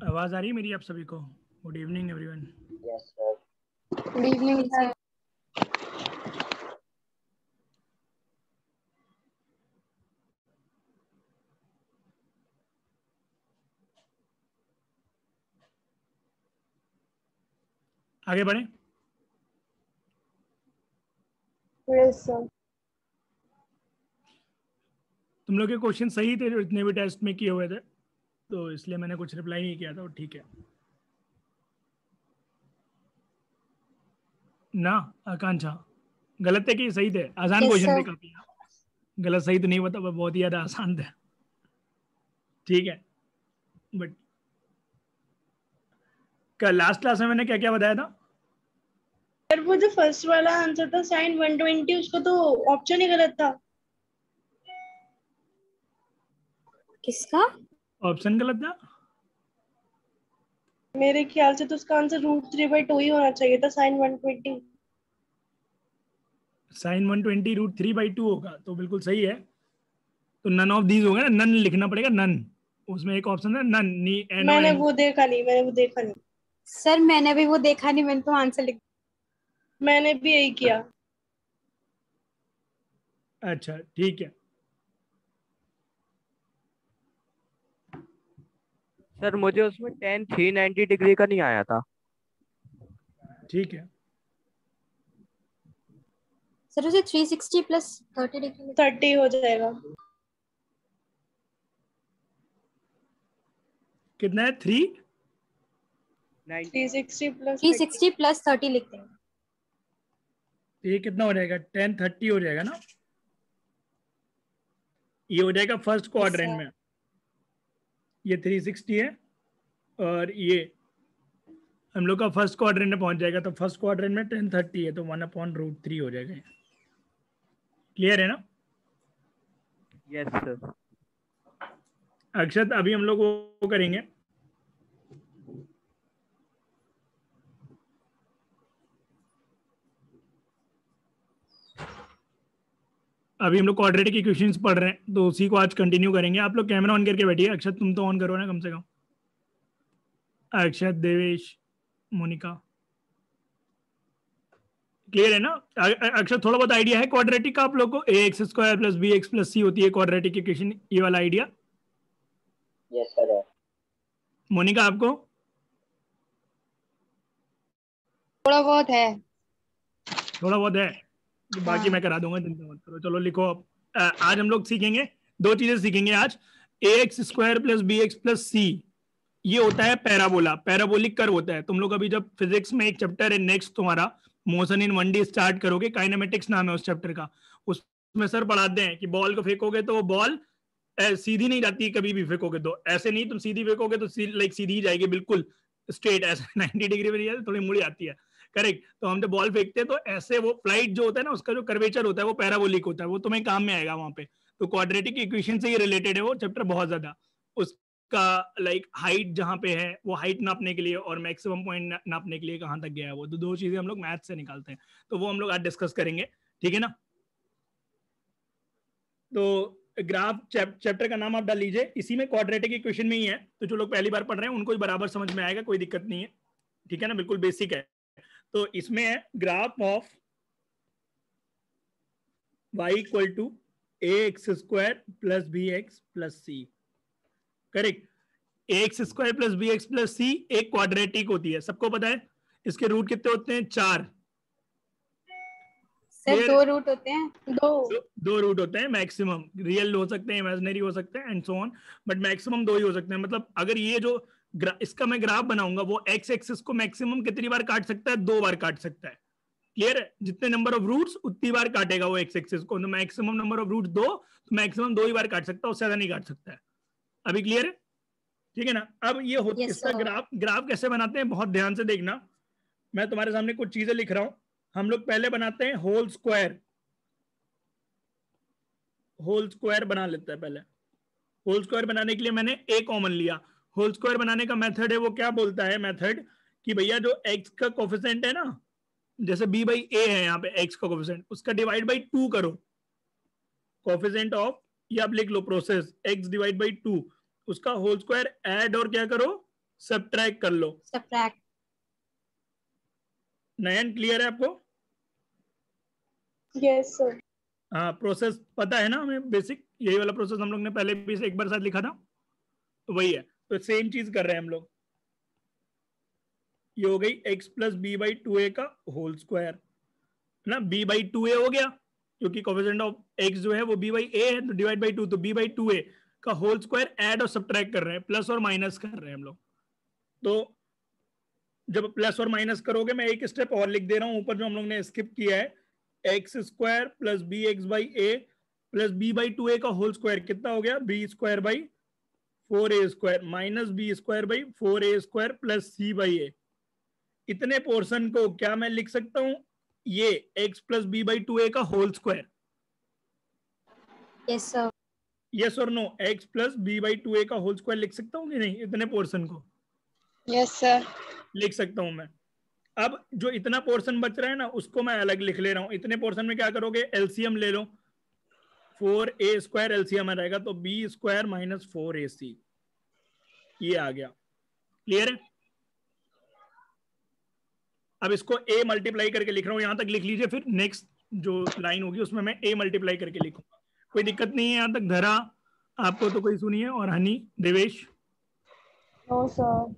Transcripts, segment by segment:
आवाज आ रही है मेरी आप सभी को? Good evening everyone. Yes sir. Good evening sir. आगे बढ़े। Yes sir. तुम लोग के क्वेश्चन सही थे जो इतने भी टेस्ट में किए हुए थे, तो इसलिए मैंने कुछ रिप्लाई नहीं किया था। ठीक है ना आकांक्षा? गलत है कि सही थे? आसान यस क्वेश्चन थे सर। काफी। गलत सही तो नहीं बता, बहुत ही ज्यादा आसान थे। ठीक है, बट कल लास्ट क्लास में मैंने क्या क्या बताया था? सर वो जो फर्स्ट वाला आंसर था साइन 120, उसको तो ऑप्शन ही गलत था। किसका? ऑप्शन गलत था? मेरे ख्याल से तो उसका आंसर √3/2 ही होना चाहिए था, साइन 120। साइन 120 √3/2 होगा तो बिल्कुल सही है। तो नन ऑफ दीज होगा ना, नन लिखना पड़ेगा। नन, उसमें एक ऑप्शन है नन, नी एन। मैंने वो देखा नहीं। सर मैंने भी वो देखा नहीं, मैंने तो आंसर लिख। मैंने भी यही किया। अच्छा ठीक है। सर मुझे उसमें tan 390 डिग्री का नहीं आया था। ठीक है, सर उसे 360 प्लस 30 डिग्री 30 हो जाएगा। कितना है? 360 प्लस 360 प्लस 30 लिखते हैं। ये कितना हो जाएगा? 1030 हो जाएगा ना? ये हो जाएगा फर्स्ट क्वाड्रेंट में। ये 360 है और ये हम लोग का फर्स्ट क्वाड्रेंट में पहुंच जाएगा। तो फर्स्ट क्वाड्रेंट में 1030 है तो 1/√3 हो जाएगा। क्लियर है ना? Yes sir. अक्षत अभी हम लोग वो करेंगे। अभी हम लोग क्वाड्रेटिक इक्वेशंस पढ़ रहे हैं तो उसी को आज कंटिन्यू करेंगे। आप लोग कैमरा ऑन करके बैठिए। अक्षत तुम तो ऑन करो ना कम से कम। अक्षत, देवेश, मोनिका, क्लियर है ना? अक्षर थोड़ा बहुत आइडिया है क्वाड्रेटिक का आप लोग को? ax² + bx + c होती है क्वाड्रेटिक इक्वेशन, ये वाला आइडिया? Yes sir. मोनिका आपको? थोड़ा बहुत है। थोड़ा बहुत है तो बाकी मैं करा दूंगा, चिंता मत करो। चलो लिखो अब। आज हम लोग सीखेंगे दो चीजें सीखेंगे आज। ax² + bx + c ये होता है पैराबोला, पैराबोलिक कर्व होता है। तुम लोग अभी जब फिजिक्स में एक चैप्टर है नेक्स्ट तुम्हारा मोशन इन 1D स्टार्ट करोगे, काइनेमेटिक्स नाम है उस चैप्टर का, उसमें सर पढ़ाते हैं कि बॉल को फेंकोगे तो वो बॉल सीधी नहीं जाती, कभी भी फेंकोगे तो ऐसे नहीं, तुम सीधी फेंकोगे तो लाइक सीधी ही जाएगी बिल्कुल स्ट्रेट, ऐसे 90 डिग्री में नहीं जाती, थोड़ी मुड़ी आती है। करेक्ट। तो हम जब बॉल फेंकते हैं तो ऐसे वो फ्लाइट जो होता है ना उसका जो कर्वेचर होता है वो पैराबोलिक होता है, वो तुम्हें काम में आएगा वहां पे। तो क्वाड्रेटिक इक्वेशन से ये रिलेटेड है वो चैप्टर बहुत ज्यादा। उसका लाइक हाइट जहां पे है वो हाइट नापने के लिए और मैक्सिमम पॉइंट नापने के लिए कहां तक गया है वो, तो दो चीजें हम लोग मैथ से निकालते हैं, तो वो हम लोग आज डिस्कस करेंगे। ठीक है ना? तो ग्राफ चैप्टर का नाम आप डाल लीजिए, इसी में क्वाड्रेटिक इक्वेशन में ही है, तो जो लोग पहली बार पढ़ रहे हैं उनको ही बराबर समझ में आएगा, कोई दिक्कत नहीं है। ठीक है ना? बिल्कुल बेसिक है। तो इसमें है graph of y = ax² + bx + c। Correct. ax² + bx + c एक क्वाड्रेटिक होती है, सबको पता है। इसके रूट कितने होते हैं? 4। सर 2 रूट होते हैं। दो रूट होते हैं मैक्सिमम, रियल हो सकते हैं, इमेजिनरी हो सकते हैं and so on, but maximum 2 ही हो सकते हैं। मतलब अगर ये जो इसका मैं ग्राफ बनाऊंगा वो एक्स एक्सिस को मैक्सिमम कितनी बार काट सकता है? 2 बार काट सकता है। क्लियर है? जितने नंबर ऑफ रूट्स उतनी बार काटेगा वो एक्स एक्सिस को। तो मैक्सिमम नंबर ऑफ रूट्स 2, तो मैक्सिमम 2 ही बार काट सकता है, उससे ज्यादा नहीं काट सकता है। अभी क्लियर है? ठीक है ना? अब ये Yes, इसका sir. ग्राफ कैसे बनाते हैं, बहुत ध्यान से देखना। मैं तुम्हारे सामने कुछ चीजें लिख रहा हूं। हम लोग पहले बनाते हैं होल स्क्वायर बना लेते हैं पहले। होल स्क्वायर बनाने के लिए मैंने ए कॉमन लिया। होल स्क्वायर बनाने का मेथड है, वो क्या बोलता है मेथड, कि भैया जो एक्स का कोफिशिएंट है ना, जैसे b बाई ए है यहाँ पे एक्स का कोफिशिएंट, उसका डिवाइड बाई 2 करो। कोफिशिएंट ऑफ, ये आप लिख लो प्रोसेस, x डिवाइड बाई 2, उसका होल स्क्वायर ऐड और क्या करो, सब्ट्रैक्ट कर लो। Subtract. नयन क्लियर है आपको? Yes sir. हाँ, प्रोसेस पता है ना हमें, बेसिक यही वाला प्रोसेस हम लोग ने पहले भी एक बार साथ लिखा था, तो वही है। तो सेम चीज कर रहे हैं हम लोग। ये हो गई x plus B by 2a का होल स्क्वायर ना, b बाई 2a हो गया, क्योंकि कोफिशिएंट ऑफ x जो है वो b बाई a है, तो डिवाइड बाई 2, तो b बाई 2a का होल स्क्वायर ऐड और सब्ट्रैक्ट कर रहे हैं, प्लस और माइनस कर रहे हैं हम लोग। तो जब प्लस और माइनस करोगे, मैं एक स्टेप और लिख दे रहा हूं ऊपर जो हम लोग ने स्किप किया है, X square plus B X by A plus B by 2a का होल स्क्वायर कितना हो गया, B square by 4a square minus B square by 4a square plus C by A. इतने पोर्शन को क्या मैं लिख सकता हूं, ये x plus B by 2a का whole square. Yes, sir. Yes और no, x plus B by 2a का होल स्क्वायर लिख सकता हूं कि नहीं? इतने पोर्शन को Yes, sir. लिख सकता हूं मैं। अब जो इतना पोर्शन बच रहा है ना, उसको मैं अलग लिख ले रहा हूं। इतने पोर्शन में क्या करोगे, एलसीएम ले लो, 4a स्क्वायर एलसीएम आ जाएगा, तो b स्क्वायर माइनस 4ac, ये आ गया। क्लियर है? अब इसको a मल्टीप्लाई करके लिख रहा हूं, यहां तक लिख लीजिए, फिर नेक्स्ट जो लाइन होगी उसमें मैं a मल्टीप्लाई करके लिखूंगा। कोई दिक्कत नहीं है यहां तक? धरा आपको तो कोई सुनी है? और हनी, देवेश? No sir.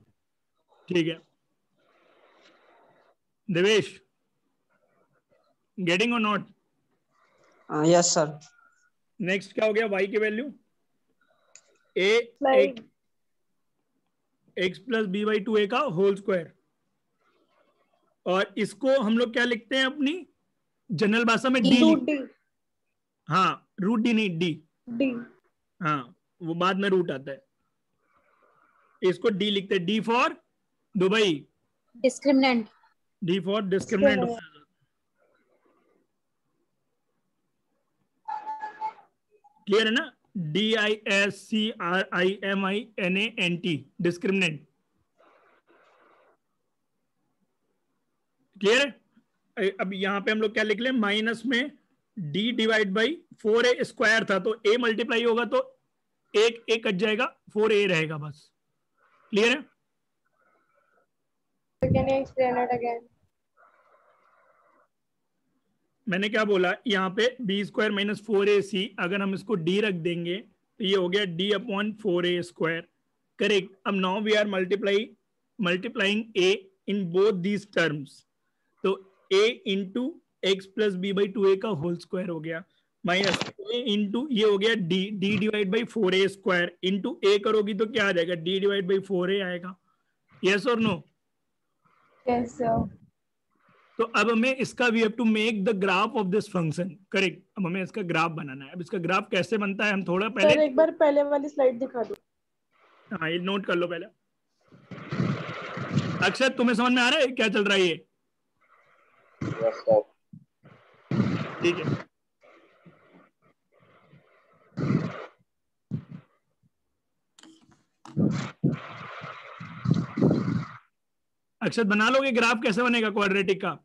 ठीक है, देवेश, गेटिंग और नॉट? Yes sir. नेक्स्ट क्या हो गया, y की value a slide. x plus B by 2a का होल स्क्वायर, और इसको हम लोग क्या लिखते हैं अपनी जनरल भाषा में, d रूट लिखते हैं। डी। हाँ, रूट डी नहीं, d। डी। हाँ, वो बाद में रूट आता है, इसको d लिखते हैं, d for Dubai, Discriminant. d for discriminant. Clear है ना? DISCRIMINANT, discriminant. क्लियर है? अब यहां पे हम लोग क्या लिख लें, माइनस में d divide by 4a square था, तो a मल्टीप्लाई होगा तो एक a कट जाएगा, 4a रहेगा बस। क्लियर है? Can you explain it again? मैंने क्या बोला, यहाँ पे b स्क्वायर माइनस 4ac, अगर हम इसको d रख देंगे तो ये हो गया d upon 4a square. Correct? अब now we are multiplying a in both these terms, तो a into X plus B by 2a का होल स्क्वायर हो गया, माइनस a इंटू ये हो गया d divide by 4a square, into a करोगी तो क्या आ जाएगा, d डिवाइड बाई 4a आएगा। यस और नो? Yes sir. तो अब हमें इसका we have to make the graph of this function. Correct? अब हमें इसका ग्राफ बनाना है। अब इसका ग्राफ कैसे बनता है, हम थोड़ा सर पहले, एक बार पहले वाली स्लाइड दिखा दो। हाँ ये नोट कर लो पहले। अक्षय, तुम्हें समझ में आ रहा है क्या चल रहा है ये? Yes sir. ठीक है, अक्षत बना लोगे ग्राफ? कैसे बनेगा क्वाड्रेटिक का?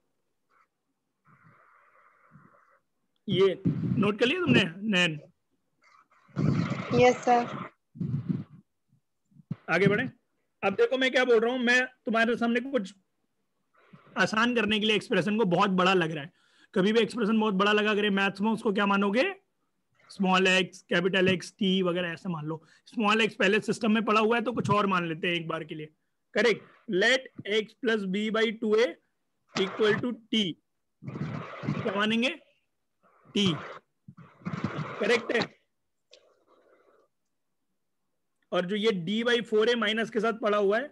ये नोट कर लिया तुमने नैन? Yes, sir. आगे बढ़े। अब देखो मैं क्या बोल रहा हूं, मैं तुम्हारे सामने कुछ आसान करने के लिए एक्सप्रेशन को बहुत बड़ा लग रहा है। कभी भी एक्सप्रेशन बहुत बड़ा लगा करे मैथ्स में, उसको क्या मानोगे, small x, capital x, T वगैरह ऐसे मान लो। स्मॉल एक्स पहले सिस्टम में पड़ा हुआ है तो कुछ और मान लेते हैं एक बार के लिए। Correct? Let x plus B by 2a equal to t, क्या मानेंगे, टी। करेक्ट है? और जो ये d बाई 4a माइनस के साथ पड़ा हुआ है,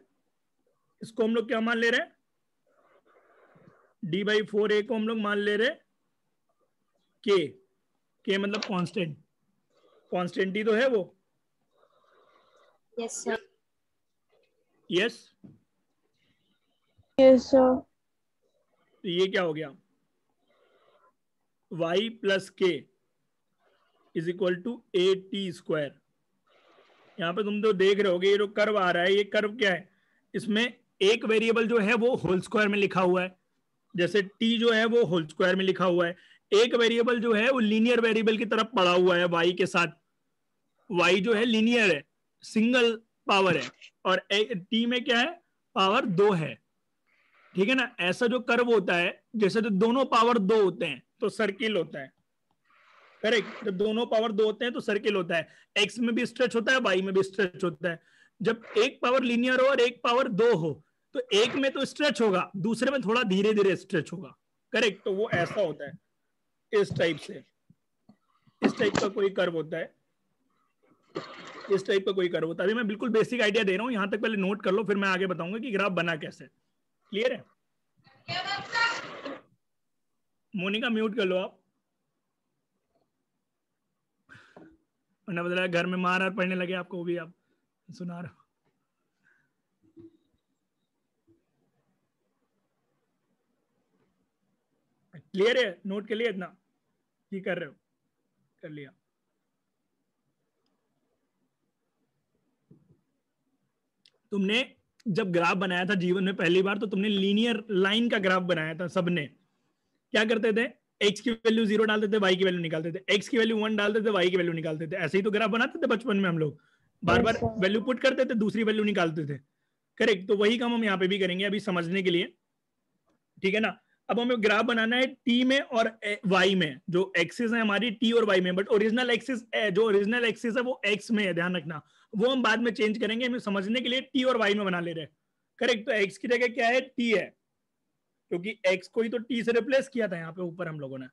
इसको हम लोग क्या मान ले रहे हैं, d/4a को हम लोग मान ले रहे k मतलब कांस्टेंट, कांस्टेंट ही तो है वो। Yes sir. Yes, yes sir. तो ये क्या हो गया, y plus k is equal to at²। यहाँ पे तुम तो देख रहे होगे ये जो कर्व आ रहा है, ये कर्व क्या है, इसमें एक वेरिएबल जो है वो होल स्क्वायर में लिखा हुआ है, जैसे t जो है वो होल स्क्वायर में लिखा हुआ है। एक वेरिएबल जो है वो लीनियर वेरिएबल की तरफ पड़ा हुआ है y के साथ, y जो है लीनियर है, सिंगल पावर है, और t में क्या है, पावर 2 है। ठीक है ना, ऐसा जो कर्व होता है, जैसे तो दोनों पावर 2 होते हैं तो सर्किल होता है। करेक्ट, जब दोनों पावर 2 होते हैं तो सर्किल होता है। एक्स में भी स्ट्रेच होता है, वाई में भी स्ट्रेच होता है। जब एक पावर लीनियर हो और एक पावर 2 हो तो एक में तो स्ट्रेच होगा, दूसरे में थोड़ा धीरे धीरे स्ट्रेच होगा। करेक्ट, तो वो ऐसा होता है, इस टाइप से, इस टाइप का कोई कर्व होता है, इस टाइप का कोई कर्व होता है। अभी मैं बिल्कुल बेसिक आइडिया दे रहा हूं, यहां तक पहले नोट कर लो, फिर मैं आगे बताऊंगा कि ग्राफ बना कैसे। क्लियर है? मोनिका म्यूट कर लो आप, वरना बदला घर में मार पड़ने लगे आपको, वो भी आप सुना रहे हो। क्लियर है? नोट के लिए इतना की कर रहे हो? कर लिया। तुमने जब ग्राफ बनाया था जीवन में पहली बार, तो तुमने लीनियर लाइन का ग्राफ बनाया था। सबने क्या करते थे, x की वैल्यू 0 डालते थे, y की वैल्यू निकालते थे, x की वैल्यू 1 डालते थे, y की वैल्यू निकालते थे। ऐसे ही तो ग्राफ बनाते थे बचपन में हम लोग, बार बार वैल्यू पुट करते थे, दूसरी वैल्यू निकालते थे। करेक्ट, तो वही काम हम यहाँ पे भी करेंगे अभी समझने के लिए। ठीक है ना, अब हमें ग्राफ बनाना है t में और y में, जो एक्सिस है हमारी t और y में, बट ओरिजिनल एक्सिस, जो ओरिजिनल एक्सिस है वो x में है, ध्यान रखना। वो हम बाद में चेंज करेंगे, हमें समझने के लिए t और y में बना ले रहे हैं। करेक्ट, तो x की जगह क्या है, t है, क्योंकि x को ही तो t से रिप्लेस किया था यहाँ पे ऊपर हम लोगों ने।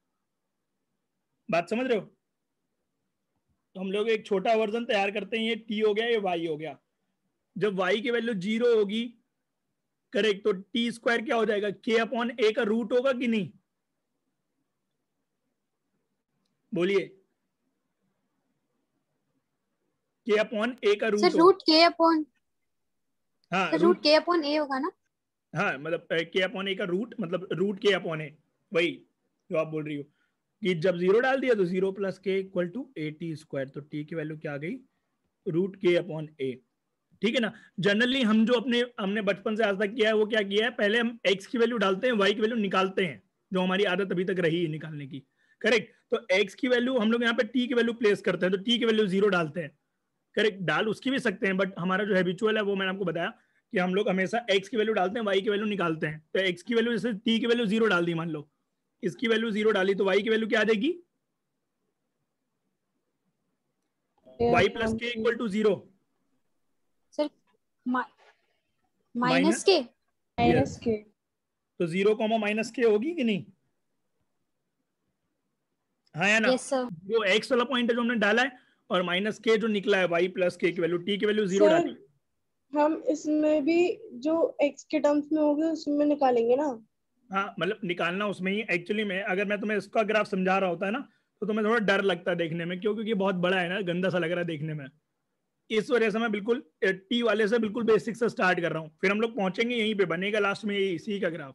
बात समझ रहे हो? तो हम लोग एक छोटा वर्जन तैयार करते हैं, ये t हो गया, ये y हो गया। जब y की वैल्यू 0 होगी, करेक्ट, तो t² क्या हो जाएगा, k/a का रूट होगा कि नहीं? बोलिए, k/a का root sir root k upon, हाँ रूट k अपॉन a होगा ना? हाँ, मतलब k/a का रूट, मतलब रूट k/a, वही जो आप बोल रही हो कि जब 0 डाल दिया तो 0 + k = at², तो t की वैल्यू क्या आ गई, रूट k/a। ठीक है ना। जनरली हम जो हमने बचपन से आज तक किया है, वो क्या किया है, पहले हम x की वैल्यू डालते हैं, y की वैल्यू निकालते हैं, जो हमारी आदत अभी तक रही है निकालने की। करेक्ट, तो x की वैल्यू हम लोग यहाँ पे t की वैल्यू प्लेस करते हैं, तो t की वैल्यू 0 डालते हैं। करेक्ट, डाल उसकी भी सकते हैं, बट हमारा जो हैबिचुअल है वो मैंने आपको बताया कि हम लोग हमेशा x की वैल्यू डालते हैं, y की वैल्यू निकालते हैं। तो x की वैल्यू, जैसे t की वैल्यू 0 डाल दी, मान लो इसकी वैल्यू 0 डाली, तो y की वैल्यू क्या आ जाएगी, y + k = 0। सर माइनस के, माइनस के, तो 0, -k होगी कि नहीं? हाँ या ना? Yes sir. जो x वाला पॉइंट है जो हमने डाला है, और -k जो निकला है, y + k की वैल्यू, t की वैल्यू 0 डाली। हम इसमें भी जो x के टर्म्स में होगी उसमें निकालेंगे ना? हाँ, मतलब निकालना उसमें ही। एक्चुअली में अगर मैं तुम्हें इसका ग्राफ समझा रहा होता है ना, तो तुम्हें थोड़ा डर लगता है देखने में, क्यों? क्योंकि बहुत बड़ा है ना, गंदा सा लग रहा है देखने में। इस वजह से मैं बिल्कुल टी वाले से बिल्कुल बेसिक से स्टार्ट कर रहा हूँ, फिर हम लोग पहुंचेंगे यहीं पे, बनेगा लास्ट में इसी का ग्राफ।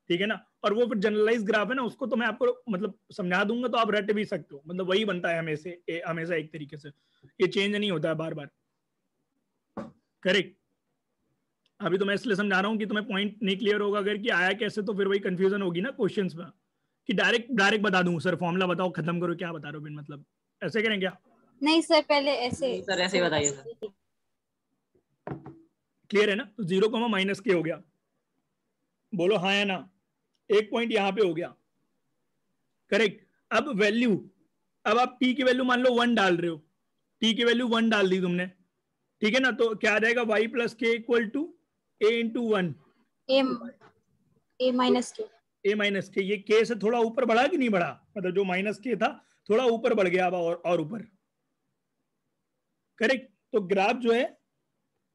ठीक है ना, और वो फिर जनरलाइज ग्राफ है ना, उसको तो मैं आपको मतलब समझा दूंगा, तो आप रट भी सकते हो, मतलब वही बनता है हमेशा एक तरीके से, ये चेंज नहीं होता है बार बार। करेक्ट, अभी तो मैं इसलिए समझा रहा हूँ कि तुम्हें पॉइंट नहीं क्लियर होगा अगर कि आया कैसे, तो फिर वही कंफ्यूजन होगी ना क्वेश्चंस में, कि डायरेक्ट बता दूं सर फॉर्मूला बताओ खत्म करो, क्या बता रहे हो बिन मतलब, ऐसे करें क्या? नहीं सर, पहले ऐसे, सर ऐसे ही बताइए सर। क्लियर है ना? तो 0, -k हो गया, बोलो हाँ या ना। एक पॉइंट यहां पे हो गया। करेक्ट, अब वैल्यू, अब आप t की वैल्यू मान लो 1 डाल रहे हो, t की वैल्यू 1 डाल दी तुमने, ठीक है ना, तो क्या आ जाएगा, y + k = a × 1, a minus के, a - k। ये k से थोड़ा ऊपर बढ़ा कि नहीं बढ़ा, मतलब जो -k था थोड़ा ऊपर बढ़ गया अब, और ऊपर। करेक्ट, तो ग्राफ जो है,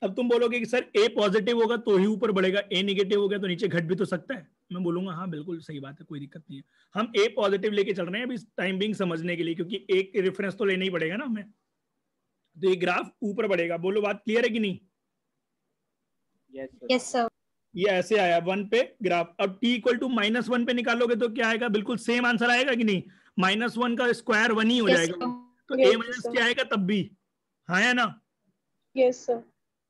अब तुम बोलोगे कि सर a पॉजिटिव होगा तो ही ऊपर बढ़ेगा, a नेगेटिव हो गया तो नीचे घट भी तो सकता है। मैं बोलूंगा हाँ बिल्कुल सही बात है, कोई दिक्कत नहीं है। हम ए पॉजिटिव लेके चल रहे हैं अभी टाइम बिंग समझने के लिए, क्योंकि एक रेफरेंस तो लेना ही पड़ेगा ना हमें। तो ये ग्राफ ऊपर बढ़ेगा, बोलो बात क्लियर है कि नहीं? Yes sir. ये ऐसे आया 1 पे ग्राफ। अब t इक्वल टू -1 पे निकालोगे तो क्या आएगा? बिल्कुल सेम आंसर आएगा कि नहीं? -1 का स्क्वायर 1 ही हो यस जाएगा। सर। तो Yes, a माइनस sir. क्या आएगा तब भी? हाँ है ना? Yes sir.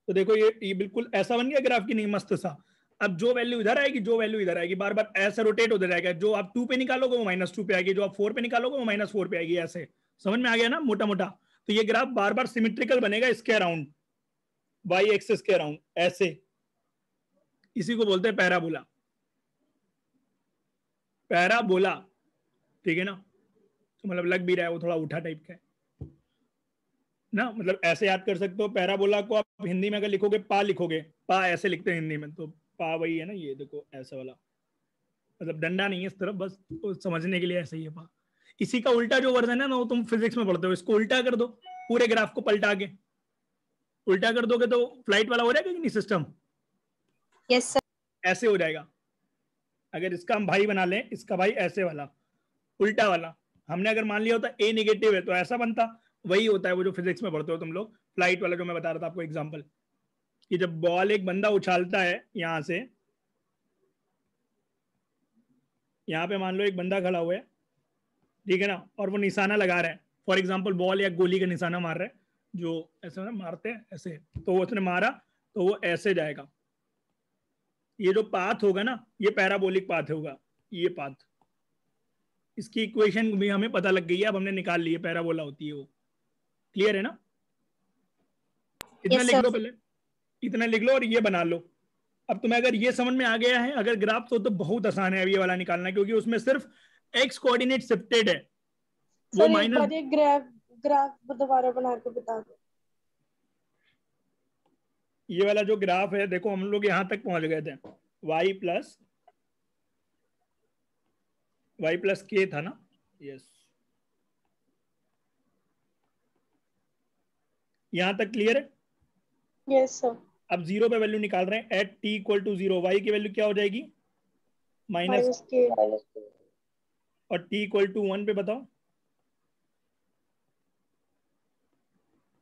तो देखो ये बिल्कुल ऐसा बन गया ग्राफ की नहीं, मस्त सा। अब जो वैल्यू इधर आएगी, जो वैल्यू इधर आएगी, बार बार ऐसे रोटेट होता जाएगा। जो आप 2 पे निकालोगे वो -2 पे आएगी, जो आप 4 पे निकालोगे वो -4 पे आएगी। ऐसे समझ में आ गया ना मोटा मोटा? तो ये ग्राफ बार बार सिमेट्रिकल बनेगा इसके अराउंड, वाई एक्सिस के अराउंड ऐसे। इसी को बोलते हैं पैराबोला। पैराबोला, ठीक है ना? तो मतलब लग भी रहा है वो थोड़ा उठा टाइप का है ना, मतलब ऐसे याद कर सकते हो। पैराबोला को आप हिंदी में अगर लिखोगे, पा लिखोगे, पा ऐसे लिखते हैं हिंदी में, तो पा वही है ना, ये देखो ऐसा वाला, मतलब डंडा नहीं है इस तरफ, बस तो समझने के लिए ऐसे ही है पा। इसी का उल्टा जो वर्जन है ना, वो तुम फिजिक्स में पढ़ते हो, इसको उल्टा कर दो, पूरे ग्राफ को पलटा के उल्टा कर दोगे तो फ्लाइट वाला हो जाएगा कि नहीं सिस्टम? Yes sir. ऐसे हो जाएगा। अगर इसका हम भाई बना लें, इसका भाई ऐसे वाला, उल्टा वाला, हमने अगर मान लिया होता ए नेगेटिव है तो ऐसा बनता। वही होता है वो जो फिजिक्स में पढ़ते हो तुम लोग, फ्लाइट वाला जो मैं बता रहा था आपको एग्जांपल, कि जब बॉल एक बंदा उछालता है यहां से, यहां पे मान लो एक बंदा खड़ा हुआ है, ठीक है ना, और वो निशाना लगा रहा है, फॉर एग्जांपल बॉल या गोली का निशाना मार रहा है, जो ऐसे ना मारते हैं ऐसे, तो वो उसने मारा तो वो ऐसे जाएगा। ये जो पाथ होगा ना, ये पैराबोलिक पाथ होगा, ये पाथ। इसकी इक्वेशन भी हमें पता लग गई है, अब हमने निकाल ली है, पैराबोला होती है वो। क्लियर है ना? इतना Yes, लिख sir. लो पहले, इतना लिख लो और ये बना लो। अब तुम्हें अगर ये समझ में आ गया है, अगर ग्राफ तो बहुत आसान है अब ये वाला निकालना, क्योंकि उसमें सिर्फ एक्स कोऑर्डिनेट शिफ्टेड है। वो सर एक माइनस, बार ये ग्राफ दोबारा बना के बता दो। ये वाला जो ग्राफ है, देखो हम लोग यहां तक पहुंच गए थे, y प्लस के था ना? यस, यहां तक क्लियर है? Yes sir. अब 0 पे वैल्यू निकाल रहे हैं, at t equal to 0 y की वैल्यू क्या हो जाएगी? माइनस। माइनस के। और t इक्वल टू 1 पे बताओ?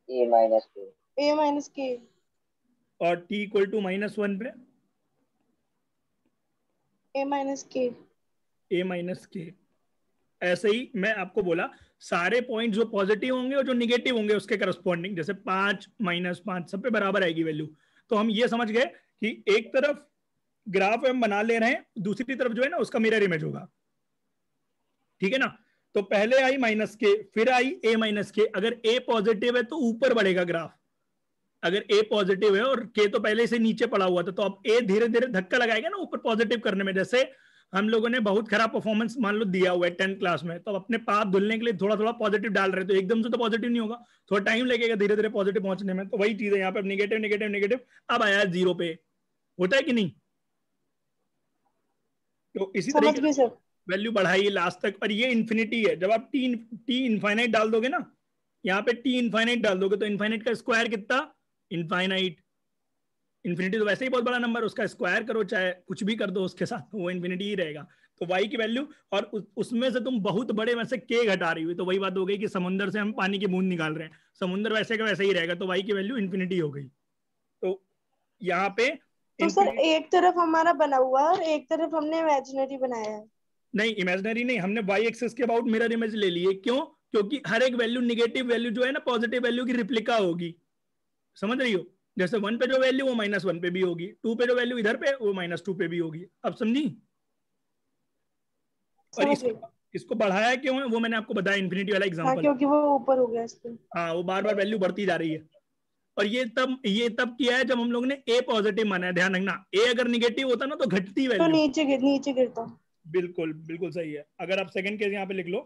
ए माइनस के। और t इक्वल टू -1 पे? ए माइनस के। a माइनस के। ऐसे ही मैं आपको बोला, सारे पॉइंट जो पॉजिटिव होंगे और जो निगेटिव होंगे उसके करस्पॉन्डिंग, जैसे 5 -5 सब पे बराबर आएगी वैल्यू। तो हम ये समझ गए कि एक तरफ ग्राफ हम बना ले रहे हैं, दूसरी तरफ जो है ना उसका मिरर इमेज होगा, ठीक है ना? तो पहले आई माइनस के, फिर आई a माइनस के। अगर a पॉजिटिव है तो ऊपर बढ़ेगा ग्राफ, अगर a पॉजिटिव है और k तो पहले से नीचे पड़ा हुआ था, तो अब a धीरे धीरे धक्का लगाएगा ना ऊपर पॉजिटिव करने में। जैसे हम लोगों ने बहुत खराब परफॉर्मेंस मान लो दिया हुआ है 10th क्लास में, तो अपने पाप धुलने के लिए थोड़ा थोड़ा पॉजिटिव डाल रहे, तो एकदम से तो पॉजिटिव नहीं होगा, थोड़ा टाइम लगेगा धीरे धीरे पॉजिटिव पहुंचने में। तो वही चीज है यहाँ पे, निगेटिव निगेटिव निगेटिव, अब आया 0 पे। होता है कि नहीं? तो इसी समझ तरीके गए से सर। वैल्यू बढ़ाइए लास्ट तक, और ये इन्फिनिटी है। जब आप टी इनफाइनाइट डाल दोगे ना, यहाँ पे टी इनफाइनाइट डाल दोगे, तो इनफाइनाइट का स्क्वायर कितना? इनफाइनाइट। इन्फिनिटी तो वैसे ही बहुत बड़ा नंबर, उसका स्क्वायर करो चाहे कुछ भी कर दो उसके साथ, वो इन्फिनिटी ही रहेगा। तो y की वैल्यू, और उसमें से तुम बहुत बड़े में से k घटा रही हुई, तो वही बात हो गई कि समुद्र से हम पानी की बूंद निकाल रहे हैं, समुद्र वैसे का वैसे ही रहेगा, तो y की वैल्यू इन्फिनिटी हो गई। तो यहाँ पे तो सर एक तरफ हमारा बना हुआ है और एक तरफ हमने इमेजिनरी बनाया है। नहीं, इमेजिनरी नहीं, हमने y एक्सिस के अबाउट मिरर इमेज ले लिए। क्यों? क्योंकि हर एक वैल्यू, निगेटिव वैल्यू जो है ना पॉजिटिव वैल्यू की रिप्लिका होगी, समझ रही हो? जैसे 1 पे जो वैल्यू वो -1 पे भी होगी, 2 पे जो वैल्यू इधर पे वो -2 पे भी होगी। अब समझी? और इसको बढ़ाया क्यों है वो मैंने आपको बताया, इन्फिनिटी वाला हाँ, एग्जांपल। क्योंकि वो ऊपर हो गया इसलिए। हाँ, वो बार बार वैल्यू बढ़ती जा रही है। और ये तब किया है जब हम लोग ने a पॉजिटिव माना है। ध्यान रखना, a अगर निगेटिव होता ना तो घटती तो वैल्यू। नीचे गिरता। बिल्कुल बिल्कुल सही है। अगर आप सेकंड केस यहाँ पे लिख लो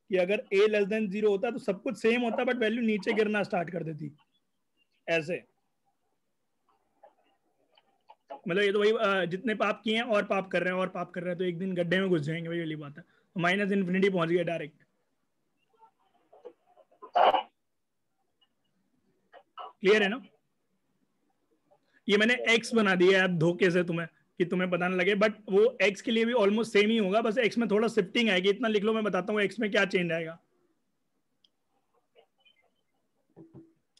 कि अगर a लेस देन 0 होता तो सब कुछ सेम होता, बट वैल्यू नीचे गिरना स्टार्ट कर देती ऐसे। मतलब ये तो वही जितने पाप किए हैं और पाप कर रहे हैं और पाप कर रहे हैं, तो एक दिन गड्ढे में घुस जाएंगे, वही वाली बात है। तो माइनस इन्फिनिटी पहुंच गया डायरेक्ट। क्लियर है ना? ये मैंने x बना दिया है धोखे से तुम्हें, कि तुम्हें पता ना लगे, बट वो x के लिए भी ऑलमोस्ट सेम ही होगा, बस x में थोड़ा शिफ्टिंग आएगी, इतना लिख लो, मैं बताता हूँ x में क्या चेंज आएगा।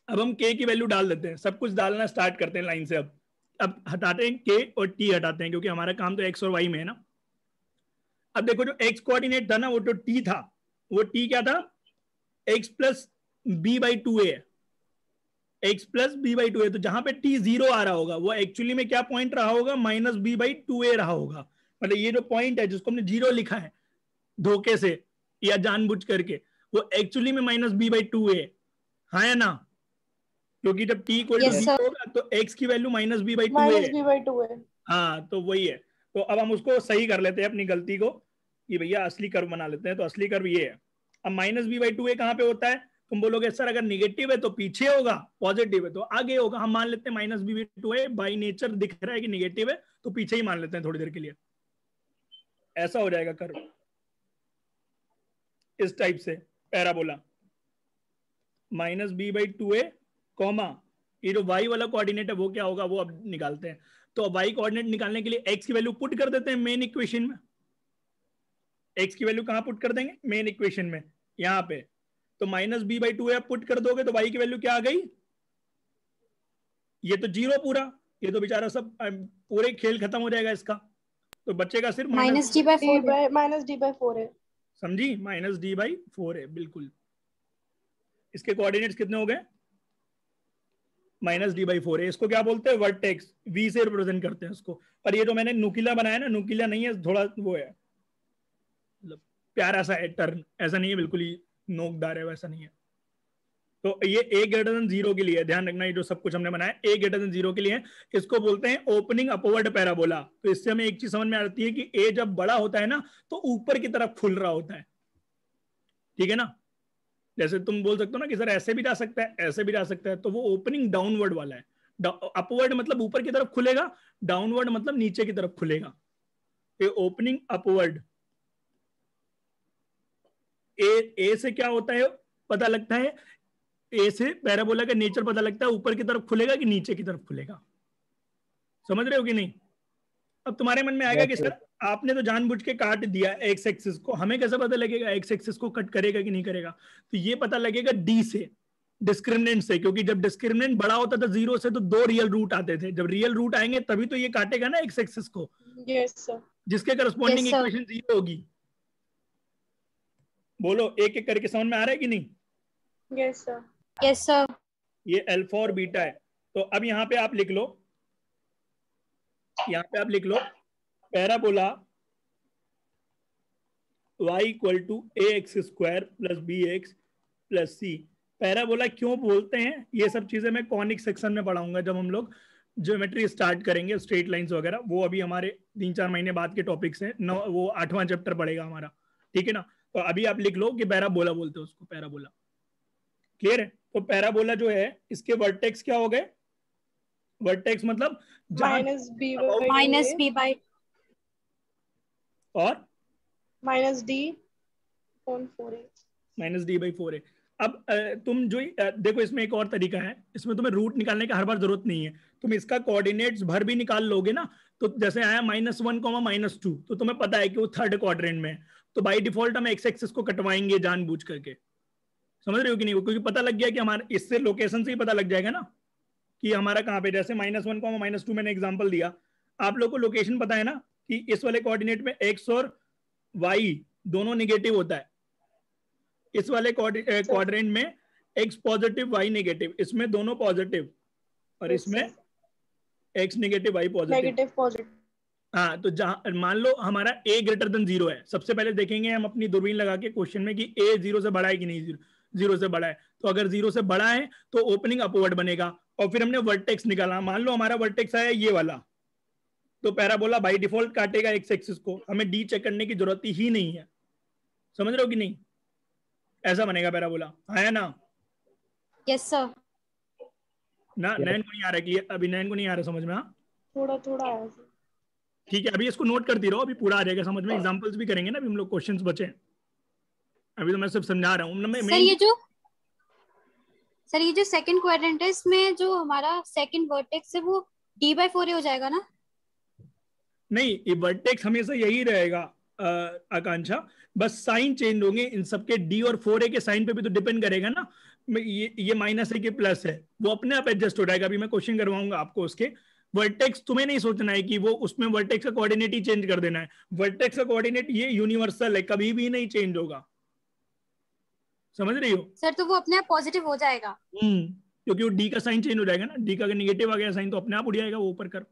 अब हम k की वैल्यू डाल देते हैं, सब कुछ डालना स्टार्ट करते हैं लाइन से। अब हटाते हैं k और t हटाते हैं, क्योंकि हमारा काम तो x और y में है ना। अब देखो जो x कोऑर्डिनेट था ना, वो तो t था, वो t क्या था, x प्लस b/2a है, x प्लस b/2a। तो जहां पे t 0 आ रहा होगा वो एक्चुअली में क्या पॉइंट रहा होगा, -b/2a रहा होगा। मतलब ये जो पॉइंट है जिसको हमने 0 लिखा है धोखे से या जानबूझ करके, वो एक्चुअली में -b/2a, हाँ या ना? क्योंकि जब t equal to Yes, 0 sir. होगा तो x की वैल्यू -b/2a माइनस है। बी बाई टू है। हाँ, तो वही है। तो अब हम उसको सही कर लेते हैं अपनी गलती को, कि भैया असली कर्व बना लेते हैं। तो असली कर्व ये है। अब -b/2a कहाँ पे होता है? तुम बोलोगे सर अगर निगेटिव है तो पीछे होगा, पॉजिटिव है तो आगे होगा। हम मान लेते हैं -b/2a बाई नेचर दिख रहा है कि निगेटिव है, तो पीछे ही मान लेते हैं थोड़ी देर के लिए। ऐसा हो जाएगा कर्व, इस टाइप से पैराबोला। -b/2a कॉमा ये जो y वाला कोऑर्डिनेट है वो क्या होगा, वो अब निकालते हैं। तो y कोऑर्डिनेट निकालने के लिए x की वैल्यू पुट कर देते हैं मेन इक्वेशन में। x की वैल्यू कहां पुट कर देंगे, मेन इक्वेशन में, यहां पे। तो -b/2a आप पुट कर दोगे तो y की वैल्यू क्या आ गई, ये तो 0 पूरा, ये तो बेचारा सब पूरे खेल खत्म हो जाएगा इसका। तो बच्चेगा सिर्फ -d/4 minus D by four है। समझी, -d/4 है बिल्कुल। इसके कोऑर्डिनेट्स कितने हो गए, -d/4 है। इसको क्या बोलते हैं, वर्टेक्स, v से रिप्रेजेंट करते हैं उसको। और ये जो मैंने नुकीला बनाया ना, नुकीला नहीं है, थोड़ा वो है, मतलब प्यारा सा है टर्न, ऐसा नहीं है बिल्कुल ही नोकदार है, वैसा नहीं है। तो ये a 0 के लिए है, ध्यान रखना, ये जो सब कुछ हमने बनाया a 0 के लिए है। इसको बोलते हैं ओपनिंग अपवर्ड पैराबोला। तो इससे हमें एक चीज समझ में आती है कि a जब बड़ा होता है ना तो ऊपर की तरफ खुल रहा होता है, ठीक है ना। जैसे तुम बोल सकते हो ना कि सर ऐसे भी जा सकता है, ऐसे भी जा सकता है, तो वो ओपनिंग डाउनवर्ड वाला है। अपवर्ड मतलब ऊपर की तरफ खुलेगा, डाउनवर्ड मतलब नीचे की तरफ खुलेगा। ये ओपनिंग अपवर्ड। ए से क्या होता है पता लगता है, ए से पैराबोला का नेचर पता लगता है, ऊपर की तरफ खुलेगा कि नीचे की तरफ खुलेगा। समझ रहे हो कि नहीं? अब तुम्हारे मन में आएगा कि सर आपने तो जानबूझ के काट दिया एक्स एक्सिस को, हमें कैसे पता लगेगा एक्स एक्सिस को कट करेगा कि नहीं करेगा? तो ये पता लगेगा डी से, डिस्क्रिमिनेंट से। क्योंकि जब डिस्क्रिमिनेंट बड़ा होता था 0 से तो 2 रियल रूट आते थे, जब रियल रूट आएंगे तभी तो ये काटेगा ना एक्स एक्सिस को, यस सर। जिसके करस्पॉन्डिंग Yes, sir. इक्वेशन 0 होगी। बोलो एक एक करके समझ में आ रहा है कि नहीं? Yes sir. Yes, sir. ये अल्फा और बीटा है। तो अब यहाँ पे आप लिख लो, यहाँ पे आप लिख लो parabola y equal to ax² plus bx plus c। Parabola क्यों बोलते हैं, ये सब चीजें मैं कॉनिक सेक्शन में पढ़ाऊंगा जब हम लोग ज्योमेट्री स्टार्ट करेंगे, स्ट्रेट लाइंस वगैरह, वो अभी हमारे 3-4 महीने बाद के टॉपिक्स हैं। वो 8वां चैप्टर पड़ेगा हमारा, ठीक है ना। तो अभी आप लिख लो कि पैराबोला बोलते हैं उसको, पैराबोला। क्लियर है? तो पैराबोला जो है इसके वर्टेक्स क्या हो गए, वर्टेक्स मतलब माइनस बी -b/, और minus D on 4a। -d/4 है। अब तुम जो देखो इसमें एक और तरीका है, इसमें तुम्हें रूट निकालने का हर बार जरूरत नहीं है। तुम इसका कोऑर्डिनेट्स भर भी निकाल लोगे ना, तो जैसे आया -1, -2, तो तुम्हें पता है कि वो थर्ड क्वाड्रेंट में है, तो बाय डिफॉल्ट हम एक्स एक्सिस को कटवाएंगे जानबूझ करके। समझ रहे हो कि नहीं? क्योंकि पता लग गया कि हमारे इससे लोकेशन से ही पता लग जाएगा ना कि हमारा कहाँ पे। जैसे -1, -2 मैंने एग्जांपल दिया, आप लोग को लोकेशन पता है ना कि इस वाले कोऑर्डिनेट में x और y दोनों नेगेटिव होता है, इस वाले क्वाड्रेंट में x पॉजिटिव y नेगेटिव, इसमें दोनों पॉजिटिव, और इसमें x नेगेटिव y पॉजिटिव। हाँ, तो जहां मान लो हमारा a 0 है, सबसे पहले देखेंगे हम अपनी दूरबीन लगा के क्वेश्चन में कि a 0 से बड़ा है कि नहीं, 0 से बड़ा है। तो अगर 0 से बड़ा है तो ओपनिंग अपवर्ड बनेगा, और फिर हमने वर्टेक्स निकाला, मान लो हमारा वर्टेक्स आया ये वाला, तो पैराबोला बाय डिफॉल्ट काटेगा एक्स एक्सिस को, हमें डी चेक करने की जरूरत ही नहीं है। समझ रहे हो कि नहीं? ऐसा बनेगा पैराबोला, आया ना? Yes, sir. ना नैन को नहीं आ रहा है कि अभी नैन को नहीं आ रहा समझ में? हाँ थोड़ा थोड़ा आया सर। ठीक है, अभी इसको नोट करती रहो, अभी पूरा आ जाएगा समझ में। एग्जांपल्स भी करेंगे ना अभी हम लोग, क्वेश्चंस बचे हैं, अभी तो मैं सब समझा रहा हूँ। सर ये जो सेकंड क्वाड्रेंट है, इसमें जो हमारा सेकंड वर्टेक्स है वो d/4 हो जाएगा ना? नहीं, ये वर्टेक्स हमेशा यही रहेगा आकांक्षा, बस साइन चेंज होंगे इन सबके। डी और 4a के साइन पे भी तो डिपेंड करेगा ना। ये माइनस है कि प्लस है, वो अपने आप एडजस्ट हो जाएगा। अभी मैं क्वेश्चन करवाऊंगा आपको उसके। वर्टेक्स तुम्हें नहीं सोचना है कि वो उसमें वर्टेक्स का कोऑर्डिनेट ही चेंज कर देना है। वर्टेक्स का कोऑर्डिनेट ये यूनिवर्सल है, कभी भी नहीं चेंज होगा। समझ रही हो सर? तो वो अपने आप पॉजिटिव हो जाएगा। क्योंकि वो डी का साइन चेंज हो जाएगा ना। डी का अगर निगेटिव आ गया साइन तो अपने आप उड़ जाएगा वो ऊपर कर।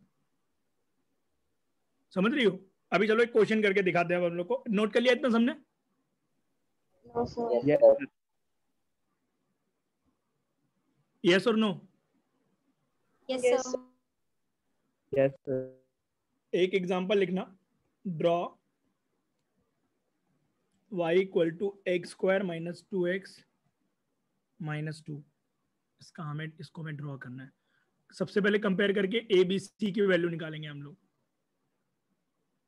समझ रही हो? अभी चलो एक क्वेश्चन करके दिखाते हैं हम लोग को। नोट कर लिया इतना सबने? No, sir. यस और no? Yes Yes, sir. Yes sir. एक एग्जांपल लिखना। Draw y equal to x square minus 2x minus 2। इसको हमें ड्रॉ करना है। सबसे पहले कंपेयर करके ए बी सी की वैल्यू निकालेंगे हम लोग।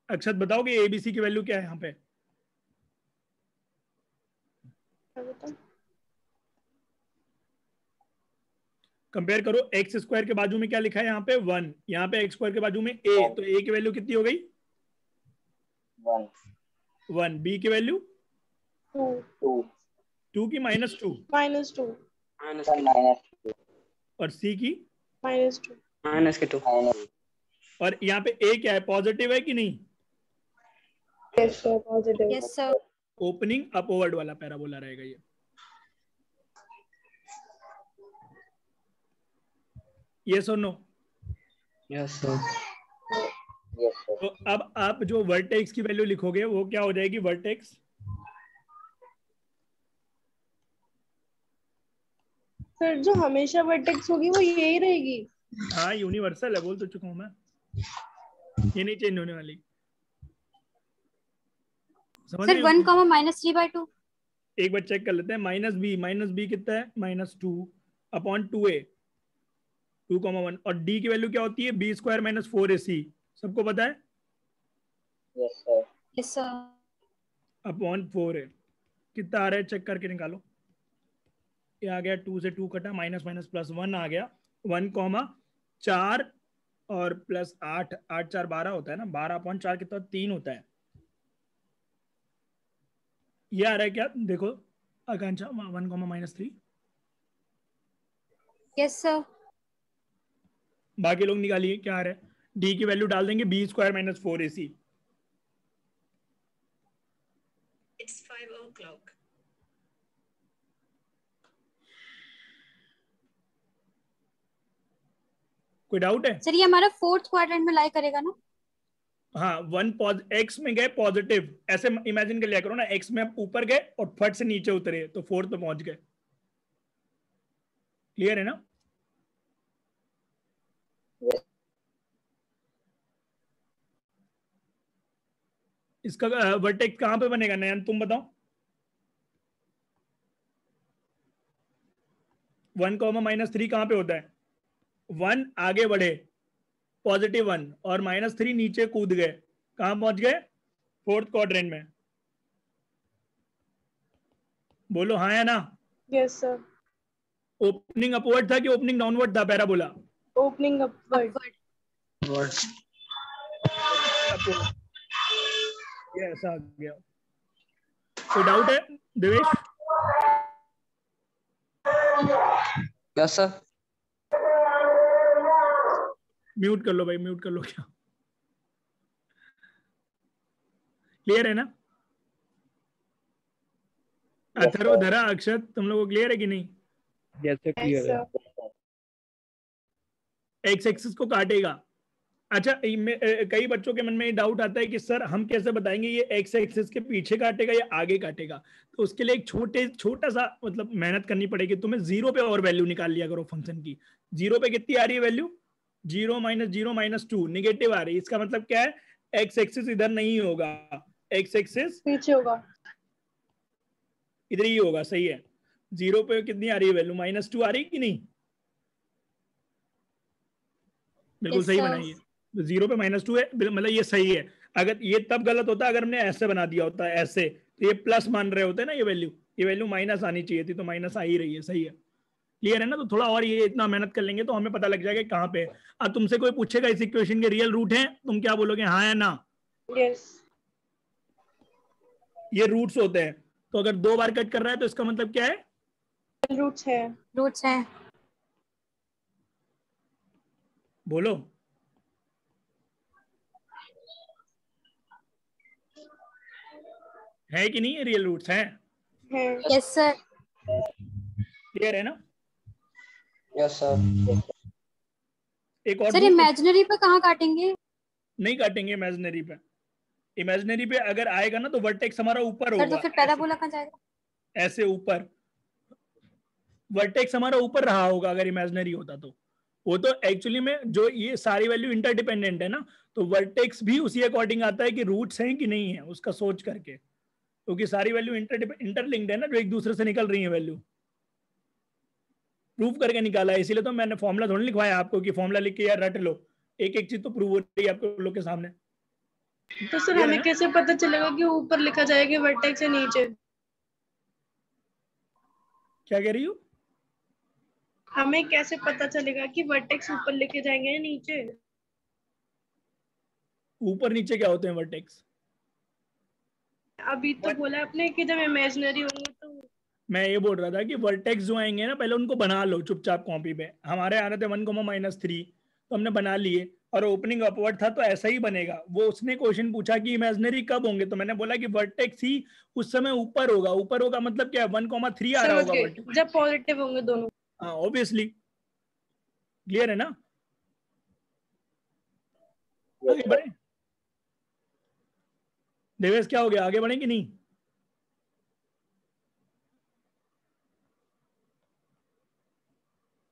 अक्षत बताओगे ए बी सी की वैल्यू क्या है यहाँ पे? कंपेयर करो। एक्स स्क्वायर के बाजू में क्या लिखा है यहाँ पे? 1। यहाँ पे एक्स स्क्वायर के बाजू में a, तो a की वैल्यू कितनी हो गई? 1। b की वैल्यू 2 की माइनस 2 -2 और c की -2 और यहाँ पे a क्या है? पॉजिटिव है कि नहीं? Yes, sir. Positive. Yes sir. Opening upward वाला पैराबोला रहेगा ये। यस और नो? Yes sir. तो अब आप जो वर्टेक्स की वैल्यू लिखोगे वो क्या हो जाएगी? वर्टेक्स सर जो हमेशा वर्टेक्स होगी वो यही रहेगी। हाँ यूनिवर्सल है, बोल तो चुका हूं मैं, ये नहीं चेंज होने वाली। समझ सर रहे हो? 1 कॉमा -3/2। एक बार चेक कर लेते हैं। माइनस बी कितना है? -2 अपॉन 2a 2,1 और d की वैल्यू क्या होती है? b square minus 4ac। सबको पता है? Yes sir. अपॉन 4a कितना आ रहा है? चेक करके निकालो। ये आ गया 2 से 2 कटा, माइनस माइनस प्लस 1 आ गया। 1,4 और प्लस 8, 8 4 12 होता है ना। 12/4 कितना? 3 होता है। ये आ रहा है क्या? देखो आकांक्षा 1,-3। Yes sir. बाकी लोग निकालिए क्या आ रहा है। डी की वैल्यू डाल देंगे b square minus 4ac। It's 5 o'clock. कोई डाउट है? सर ये हमारा 4th क्वाड्रेंट में लाई करेगा ना? हाँ, एक्स में गए पॉजिटिव, ऐसे इमेजिन कर लिया करो ना। एक्स में आप ऊपर गए और फट से नीचे उतरे तो 4th पे पहुंच गए। क्लियर है ना? इसका वर्टेक्स कहां पे बनेगा नयन, तुम बताओ। 1,-3 कहां पे होता है? 1 आगे बढ़े +1 और -3 नीचे कूद गए, कहां पहुंच गए? 4th क्वाड्रेंट में। बोलो हाँ या ना? Yes sir. ओपनिंग अपवर्ड था कि ओपनिंग डाउनवर्ड था पैराबोला? Opening upward. ये ऐसा आ गया। कोई डाउट है देवेश? Yes sir. म्यूट कर लो भाई, म्यूट कर लो। क्या क्लियर है ना? अथर्व, धरा, अक्षत, तुम लोगों को क्लियर है कि नहीं? यस सर, क्लियर है। एक्स एक्सिस को काटेगा। अच्छा, कई बच्चों के मन में ये डाउट आता है कि सर हम कैसे बताएंगे ये एक्स एक्सिस के पीछे काटेगा या आगे काटेगा? तो उसके लिए एक छोटा सा मतलब मेहनत करनी पड़ेगी तुम्हें। 0 पे और वैल्यू निकाल लिया करो फंक्शन की। 0 पे कितनी आ रही है वैल्यू? 0 - 0 - 2 निगेटिव आ रही है। इसका मतलब क्या है? एक्स एक्सिस इधर नहीं होगा, एक्स एक्सिस पीछे होगा, इधर ही होगा। सही है। 0 पे कितनी आ रही है वैल्यू? -2 आ रही है कि नहीं? बिल्कुल सही बनाइए। 0 पे -2 है, मतलब ये सही है। अगर ये तब गलत होता अगर हमने ऐसे बना दिया होता है, ऐसे तो ये प्लस मान रहे होते ना। ये वैल्यू माइनस आनी चाहिए थी, तो माइनस आ ही रही है। सही है। क्लियर है ना? तो थोड़ा और ये इतना मेहनत कर लेंगे तो हमें पता लग जाएगा कहाँ पे है। अब तुमसे कोई पूछेगा इस इक्वेशन के रियल रूट हैं, तुम क्या बोलोगे, हाँ या ना? यस। ये रूट्स होते हैं, तो अगर 2 बार कट कर रहा है तो इसका मतलब क्या है? रूट्स है। रूट्स हैं। बोलो। है कि नहीं? रियल रूट्स हैं। Yes sir. क्लियर है ना? Yes sir. एक और सर इमेजिनरी पे कहाँ काटेंगे? नहीं काटेंगे इमेजिनरी पे। इमेजिनरी पे अगर आएगा ना तो वर्टेक्स हमारा ऊपर सर तो होगा, फिर पैराबोला कहाँ जाएगा? ऐसे ऊपर। वर्टेक्स हमारा ऊपर रहा होगा अगर इमेजिनरी होता तो। वो तो एक्चुअली में जो ये सारी वैल्यू इंटरडिपेंडेंट है ना, तो वर्टेक्स भी उसी अकॉर्डिंग आता है कि रूट्स हैं कि नहीं है, उसका सोच करके, क्योंकि सारी वैल्यू इंटरलिंक्ड है ना, जो एक दूसरे से निकल रही है वैल्यू। प्रूव करके निकाला है, इसीलिए तो मैंने फॉर्मूला थोड़ी लिखवाया आपको कि फॉर्मूला लिख के यार रट लो। एक एक चीज तो प्रूव हो रही है आपको लोग के सामने। तो सर हमें कैसे पता चलेगा कि ऊपर लिखा जाएगा वर्टेक्स या नीचे? क्या कह रही हो? हमें कैसे पता चलेगा कि वर्टेक्स ऊपर लेके जाएंगे या नीचे? ऊपर नीचे क्या होते हैं वर्टेक्स? अभी तो बोला आपने कि जब इमेजिनरी होंगे तो। मैं ये बोल रहा था कि वर्टेक्स जो आएंगे ना, पहले उनको बना लो चुपचाप कॉपी पे। हमारे आ रहे थे 1,-3 तो हमने बना लिए, और ओपनिंग अपवर्ड था तो ऐसा ही बनेगा। वो उसने क्वेश्चन पूछा कि इमेजिनरी कब होंगे, तो मैंने बोला कि वर्टेक्स ही उस समय ऊपर होगा। ऊपर होगा मतलब क्या है, 1,3 आ रहा समझ होगा गए, वर्टेक्स। जब पॉजिटिव होंगे दोनों। हाँ ऑब्वियसली। क्लियर है ना? आगे बढ़े देवेश, क्या हो गया, आगे बढ़े कि नहीं?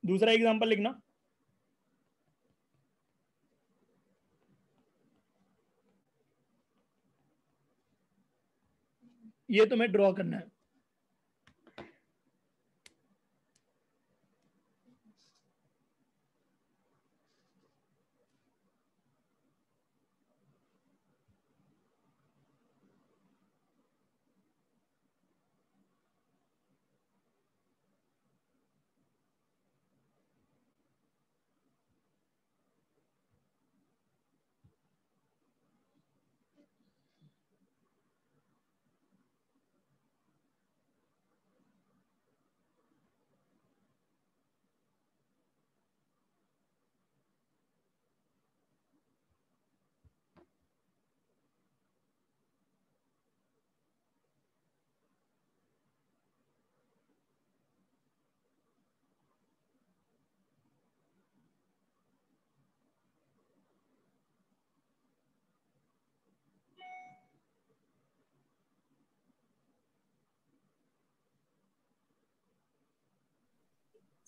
दूसरा एग्जांपल लिखना। ये तुम्हें ड्रॉ करना है।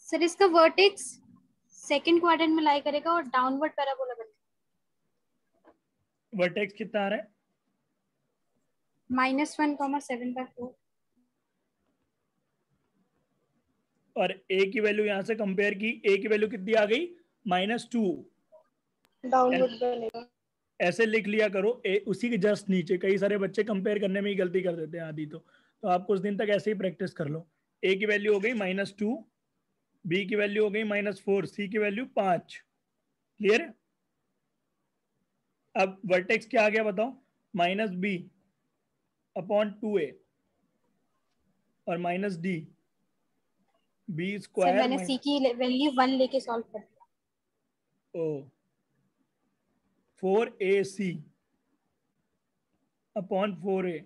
सर इसका वर्टेक्स सेकंड क्वाड्रेंट में लाई करेगा और डाउनवर्ड पैराबोला बनेगा। वर्टेक्स कितना आ रहा है? -1,7/4। और ए की वैल्यू यहां से कंपेयर की, ए की वैल्यू कितनी आ गई? -2। डाउनवर्ड बनेगा। ऐसे लिख लिया करो, ए उसी के जस्ट नीचे। कई सारे बच्चे कंपेयर करने में ही गलती कर देते हैं आदि, तो आप कुछ दिन तक ऐसे ही प्रैक्टिस कर लो। ए की वैल्यू हो गई -2, बी की वैल्यू हो गई -4, सी की वैल्यू 5। क्लियर है? अब वर्टेक्स क्या आ गया बताओ? -b/2a और -d b सर स्क्वायर मैंने सी की वैल्यू 1 लेके सॉल्व कर दिया। ओ 4ac/4a।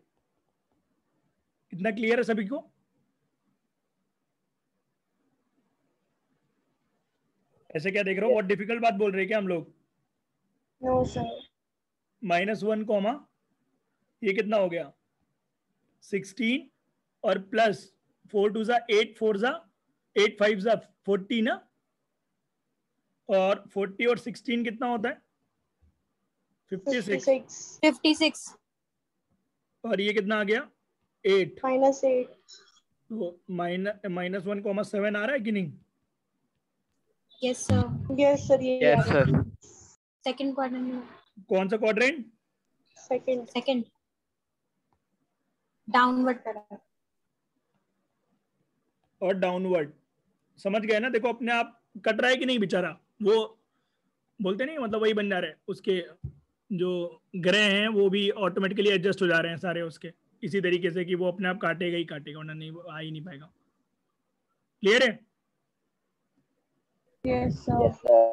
इतना क्लियर है सभी को? ऐसे क्या देख रहे हो, बहुत डिफिकल्ट बात बोल रहे हैं क्या हम लोग? No sir. -1 कॉमा ये कितना हो गया 16, और प्लस 4 2 जा 8, 4 जा 8, 5 जा 40 ना, और 40 और 16 कितना होता है 56, 56। और ये कितना आ गया 8, -8। तो -1,7 आ रहा है कि नहीं? Yes sir. यस सर, ये यस सर। सेकंड क्वाड्रेंट में। कौन सा क्वाड्रेंट? Second downward parabola. और डाउनवर्ड। समझ गए ना? देखो अपने आप कट रहा है कि नहीं बेचारा, वो बोलते नहीं मतलब वही बन जा रहे हैं, उसके जो ग्रह हैं वो भी ऑटोमेटिकली एडजस्ट हो जा रहे हैं सारे उसके, इसी तरीके से कि वो अपने आप काटेगा ही काटेगा, वरना नहीं वो आ ही नहीं पाएगा। क्लियर है? Yes sir.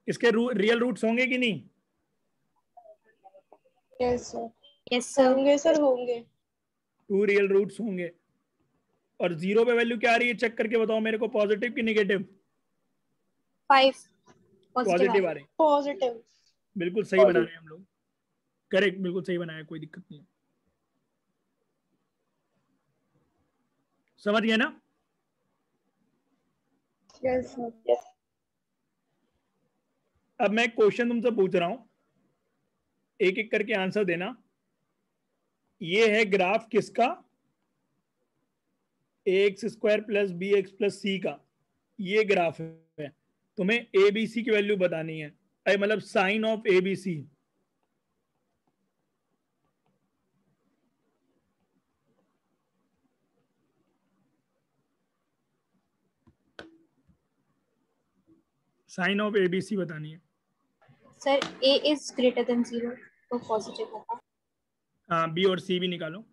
इसके रियल रूट्स होंगे कि नहीं? Yes sir. Yes sir. होंगे सर, होंगे। 2 रियल रूट्स होंगे। और 0 पे वैल्यू क्या आ रही है चेक करके बताओ मेरे को, पॉजिटिव की नेगेटिव? 5 पॉजिटिव आ रही है। पॉजिटिव। बिल्कुल सही बना रहे हैं हम लोग, करेक्ट, बिल्कुल सही बनाया, कोई दिक्कत नहीं है। समझ गए ना? Yes sir. अब मैं क्वेश्चन तुमसे पूछ रहा हूं, एक एक करके आंसर देना। ये है ग्राफ किसका? ax² plus bx plus c का ये ग्राफ है। तुम्हें abc की वैल्यू बतानी है, मतलब sign of abc। Sign of abc बतानी है। Sir a is greater than 0 तो पॉजिटिव होगा। हाँ, b और c भी निकालो।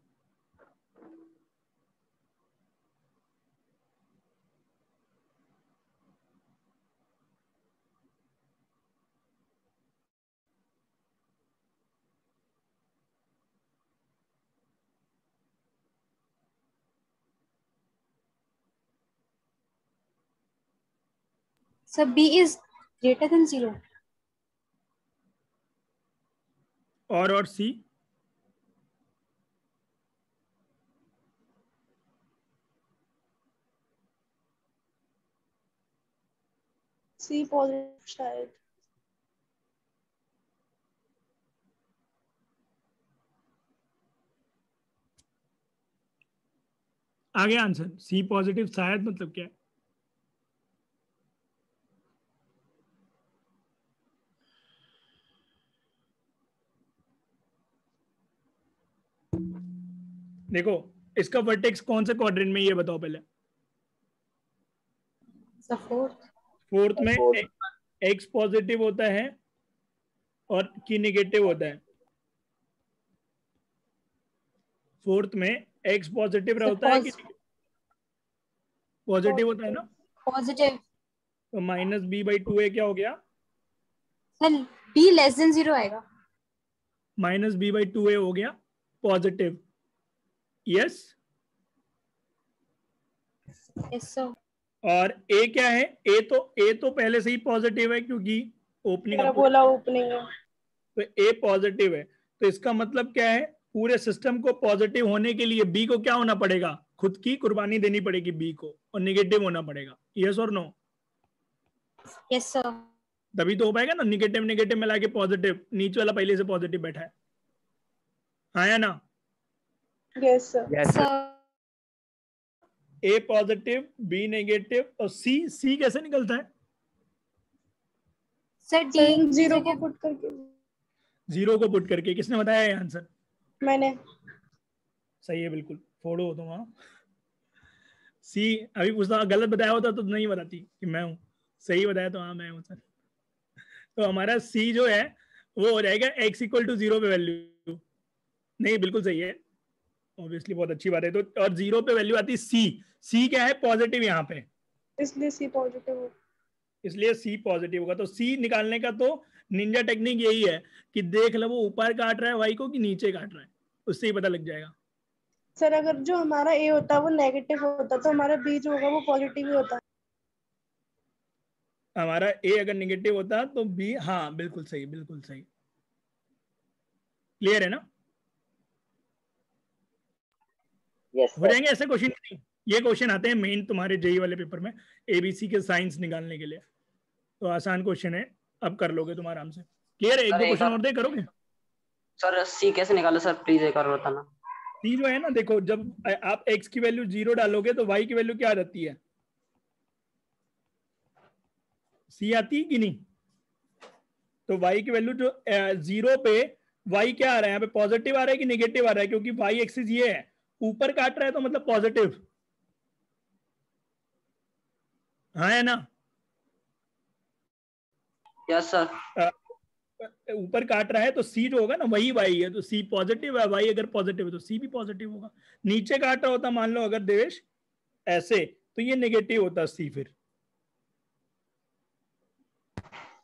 Sir b is greater than 0। और c? सी पॉजिटिव शायद। आगे आंसर c पॉजिटिव शायद मतलब क्या है? देखो इसका वर्टेक्स कौन से क्वाड्रेंट में, ये बताओ पहले। सर फोर्थ में x पॉजिटिव होता है और की नेगेटिव होता है। फोर्थ में x पॉजिटिव होता है कि पॉजिटिव होता है ना? पॉजिटिव। तो -b/2a क्या हो गया? सर b लेस देन 0 आएगा। -b/2a हो गया पॉजिटिव। Yes yes sir. और a क्या है? a तो पहले से ही पॉजिटिव है क्योंकि ओपनिंग पैराबोला ओपनिंग है। तो a पॉजिटिव है। तो इसका मतलब क्या है? पूरे सिस्टम को पॉजिटिव होने के लिए b को क्या होना पड़ेगा? खुद की कुर्बानी देनी पड़ेगी b को, और नेगेटिव होना पड़ेगा। यस और नो? Yes sir. तभी तो हो पाएगा ना, नेगेटिव नेगेटिव मिला के पॉजिटिव। नीचे वाला पहले से पॉजिटिव बैठा है, हाँ या ना? Yes sir. Yes sir. Sir a positive, b negative और c कैसे निकलता है? सर d 0 को पुट करके। 0 को पुट करके। किसने बताया ये आंसर? मैंने। सही है, बिल्कुल फोड़ो हो तुम। वहां सी अभी पूछता, गलत बताया होता तो नहीं बताती कि मैं हूँ, सही बताया तो हाँ मैं हूँ सर। तो हमारा सी जो है वो हो जाएगा x = 0 पे वैल्यू। नहीं बिल्कुल सही है, ऑब्वियसली बहुत अच्छी बात है। तो और 0 पे वैल्यू आती है सी क्या है? पॉजिटिव यहाँ पे, इसलिए सी पॉजिटिव हो। इसलिए सी पॉजिटिव होगा। तो सी निकालने का तो निंजा टेक्निक यही है कि देख लो वो ऊपर काट रहा है वाई को कि नीचे काट रहा है, उससे ही पता लग जाएगा। सर अगर जो हमारा ए होता है वो नेगेटिव होता तो हमारा बी जो होगा वो पॉजिटिव ही होता। हमारा ए अगर नेगेटिव होता तो बी, हाँ बिल्कुल सही, बिल्कुल सही। क्लियर है ना? यस हो जाएंगे ऐसे क्वेश्चन नहीं? ये क्वेश्चन आते हैं मेन तुम्हारे जेई वाले पेपर में, एबीसी के साइंस निकालने के लिए। तो आसान क्वेश्चन है, अब कर लोगे तुम आराम से। क्लियर है? एक दो क्वेश्चन और दे करोगे? सर सी कैसे निकालो सर, प्लीज एक और बताना। सी जो है ना, देखो जब आप x की वैल्यू 0 डालोगे तो y की वैल्यू क्या आ जाती है? सी आती है कि नहीं? तो y की वैल्यू जो 0 पे y क्या आ रहा है यहाँ पे? पॉजिटिव आ रहा है कि नेगेटिव आ रहा है? क्योंकि y एक्सिस ये है, ऊपर काट रहा है तो मतलब पॉजिटिव। हाँ है ना? Yes sir. ऊपर काट रहा है तो सी जो होगा ना वही वाई है, तो सी पॉजिटिव है, वाई अगर पॉजिटिव है तो सी भी पॉजिटिव होगा। नीचे काट रहा होता मान लो अगर देवेश ऐसे, तो ये नेगेटिव होता सी फिर।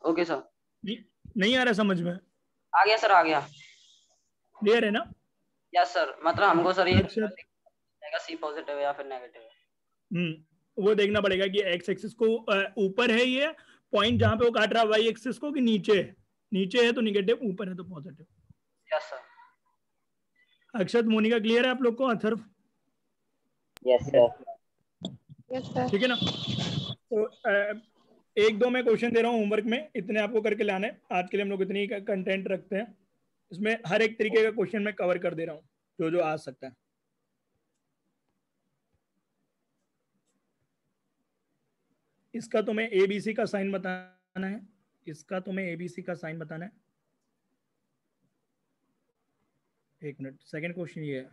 Okay sir. नहीं आ रहा समझ में? आ गया सर, आ गया। क्लियर है ना? यस सर, मतलब हमको सर ये अच्छा। सी पॉजिटिव है या फिर नेगेटिव है। वो देखना पड़ेगा कि एक्स एक्सिस को ऊपर है ये पॉइंट जहां पे वो काट रहा है वाई एक्सिस को, कि नीचे है। नीचे है तो निगेटिव, ऊपर है तो positive. Yes sir. Akshat, Monika, clear है आप लोग को? अथर्व? Yes sir. ठीक है ना? तो एक दो मैं क्वेश्चन दे रहा हूँ होमवर्क में, इतने आपको करके लाने। आज के लिए हम लोग इतनी कंटेंट रखते हैं। इसमें हर एक तरीके का क्वेश्चन मैं कवर कर दे रहा हूँ जो जो आ सकता है। इसका तुम्हें एबीसी का साइन बताना है। इसका तुम्हें एबीसी का साइन बताना है। एक मिनट, सेकंड क्वेश्चन ये है।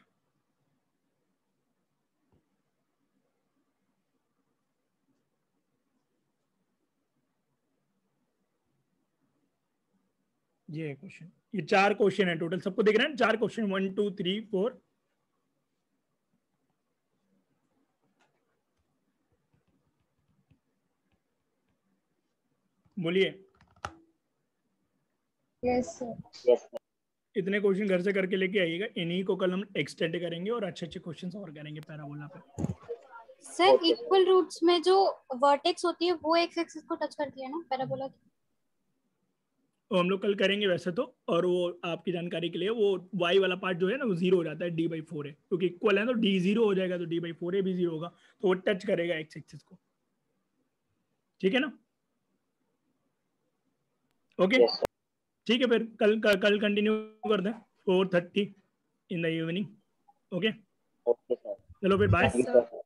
ये क्वेश्चन, ये 4 क्वेश्चन है टोटल। सबको दिख रहा है? 4 क्वेश्चन, 1 2 3 4। बोलिए। Yes sir. Yes sir. इतने क्वेश्चन घर से करके लेके आइएगा। इन्हीं को कल हम एक्सटेंड करेंगे और अच्छे अच्छे क्वेश्चन और करेंगे पैराबोला पे। सर इक्वल रूट्स में जो वर्टेक्स होती है वो एक्स एक्सिस को टच करती है ना पैराबोला की? वो हम लोग कल करेंगे वैसे तो। और वो आपकी जानकारी के लिए, वो y वाला पार्ट जो है ना वो 0 हो जाता है, d/4 है, क्योंकि इक्वल है तो d 0 हो जाएगा, तो d/4 भी 0 होगा, तो वो टच करेगा एक्स एक्सिस को। ठीक है ना? Okay yes sir. ठीक है, फिर कल कंटिन्यू कर दें 4:30 in the evening. Okay okay sir. चलो फिर बाय। Thank you sir.